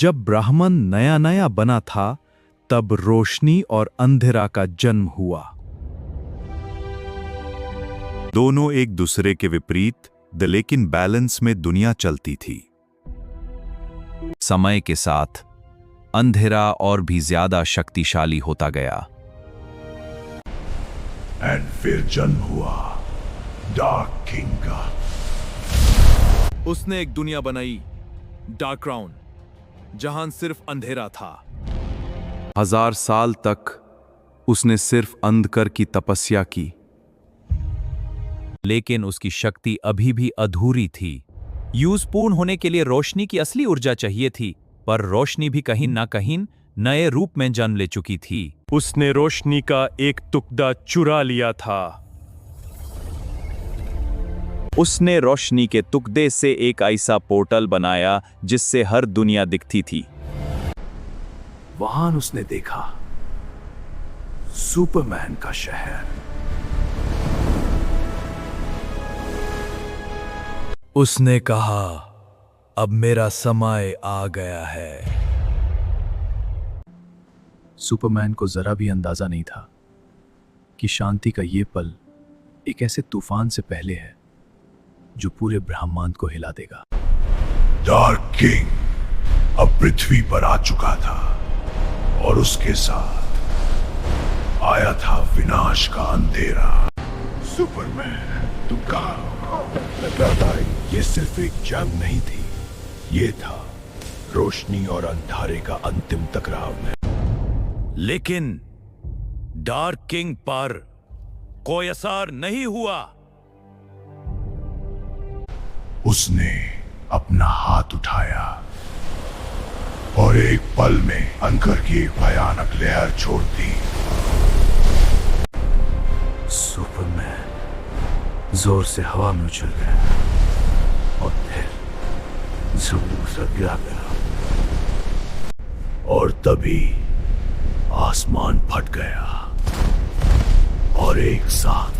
जब ब्राह्मण नया नया बना था तब रोशनी और अंधेरा का जन्म हुआ। दोनों एक दूसरे के विपरीत लेकिन बैलेंस में दुनिया चलती थी। समय के साथ अंधेरा और भी ज्यादा शक्तिशाली होता गया। एंड फिर जन्म हुआ डार्क किंग का। उसने एक दुनिया बनाई, डार्क क्राउन, जहां सिर्फ अंधेरा था। 1000 साल तक उसने सिर्फ अंधकार की तपस्या की, लेकिन उसकी शक्ति अभी भी अधूरी थी। यूज पूर्ण होने के लिए रोशनी की असली ऊर्जा चाहिए थी, पर रोशनी भी कहीं ना कहीं नए रूप में जन्म ले चुकी थी। उसने रोशनी का एक टुकड़ा चुरा लिया था। उसने रोशनी के टुकड़े से एक ऐसा पोर्टल बनाया जिससे हर दुनिया दिखती थी। वहां उसने देखा सुपरमैन का शहर। उसने कहा, अब मेरा समय आ गया है। सुपरमैन को जरा भी अंदाजा नहीं था कि शांति का ये पल एक ऐसे तूफान से पहले है जो पूरे ब्रह्मांड को हिला देगा। डार्क किंग अब पृथ्वी पर आ चुका था और उसके साथ आया था विनाश का अंधेरा। सुपरमैन, तुम कहां हो? लगा था ये सिर्फ एक जंग नहीं थी, ये था रोशनी और अंधारे का अंतिम टकराव में। लेकिन डार्क किंग पर कोई असर नहीं हुआ। उसने अपना हाथ उठाया और एक पल में अंधकार की एक भयानक लहर छोड़ दी। सुपरमैन जोर से हवा में उछल गया और फिर जोर से गिरा गया और तभी आसमान फट गया और एक साथ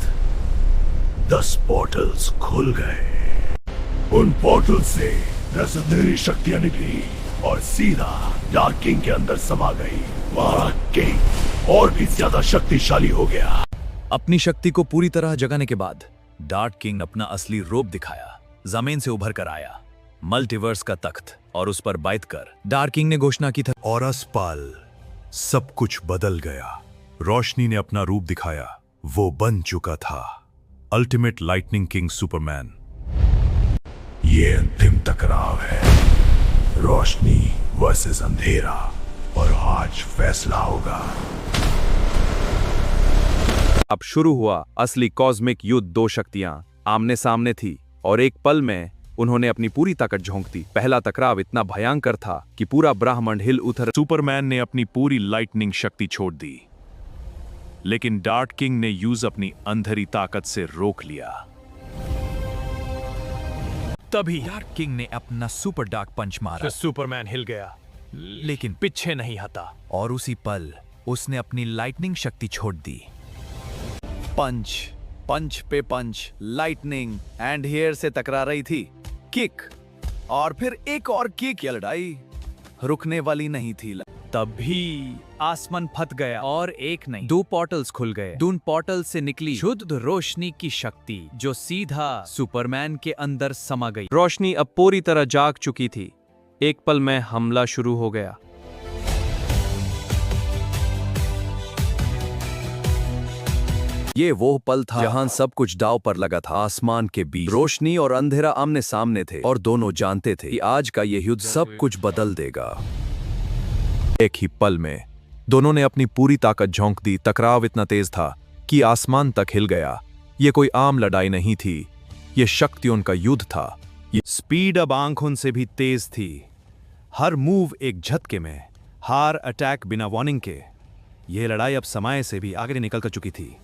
10 पोर्टल्स खुल गए। उन पोर्टल से 10 अंधेरी शक्तियां निकली और सीधा डार्क किंग के अंदर समा गई। वहां किंग और भी ज्यादा शक्तिशाली हो गया। अपनी शक्ति को पूरी तरह जगाने के बाद डार्क किंग अपना असली रूप दिखाया। जमीन से उभर कर आया मल्टीवर्स का तख्त और उस पर बैठकर डार्क किंग ने घोषणा की था, और इस पल सब कुछ बदल गया। रोशनी ने अपना रूप दिखाया। वो बन चुका था अल्टीमेट लाइटनिंग किंग सुपरमैन। ये अंतिम टकराव है, रोशनी वर्सेस अंधेरा, और आज फैसला होगा। अब शुरू हुआ असली कॉस्मिक युद्ध। 2 शक्तियां आमने सामने थी और एक पल में उन्होंने अपनी पूरी ताकत झोंक दी। पहला टकराव इतना भयंकर था कि पूरा ब्रह्मांड हिल उठा। सुपरमैन ने अपनी पूरी लाइटनिंग शक्ति छोड़ दी, लेकिन डार्क किंग ने यूज अपनी अंधेरी ताकत से रोक लिया। तभी डार्क किंग ने अपना सुपर डार्क पंच मारा। सुपरमैन हिल गया, लेकिन पीछे नहीं हटा और उसी पल उसने अपनी लाइटनिंग शक्ति छोड़ दी। पंच पंच पे पंच, लाइटनिंग एंड हेयर से टकरा रही थी। किक और फिर एक और किक। यह लड़ाई रुकने वाली नहीं थी। तभी आसमान फट गया और एक नहीं 2 पोर्टल्स खुल गए। उन पोर्टल से निकली शुद्ध रोशनी की शक्ति जो सीधा सुपरमैन के अंदर समा गई। रोशनी अब पूरी तरह जाग चुकी थी। एक पल में हमला शुरू हो गया। ये वो पल था जहां सब कुछ दांव पर लगा था। आसमान के बीच रोशनी और अंधेरा आमने सामने थे और दोनों जानते थे कि आज का ये युद्ध सब कुछ बदल देगा। एक ही पल में दोनों ने अपनी पूरी ताकत झोंक दी। टकराव इतना तेज था कि आसमान तक हिल गया। ये कोई आम लड़ाई नहीं थी, ये शक्तियों का युद्ध था। ये स्पीड अब आंखों से भी तेज थी। हर मूव एक झटके में, हर अटैक बिना वार्निंग के। यह लड़ाई अब समय से भी आगे निकल कर चुकी थी।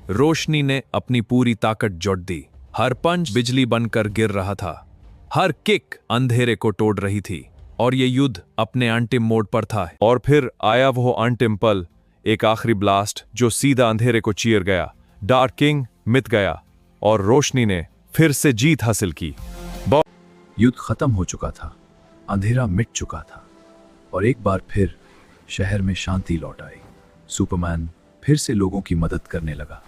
रोशनी ने अपनी पूरी ताकत जोड़ दी। हर पंच बिजली बनकर गिर रहा था, हर किक अंधेरे को तोड़ रही थी और ये युद्ध अपने अंतिम मोड पर था। और फिर आया वो अंतिम पल, एक आखिरी ब्लास्ट जो सीधा अंधेरे को चीर गया। डार्क किंग मिट गया और रोशनी ने फिर से जीत हासिल की। युद्ध खत्म हो चुका था, अंधेरा मिट चुका था और एक बार फिर शहर में शांति लौट आई। सुपरमैन फिर से लोगों की मदद करने लगा।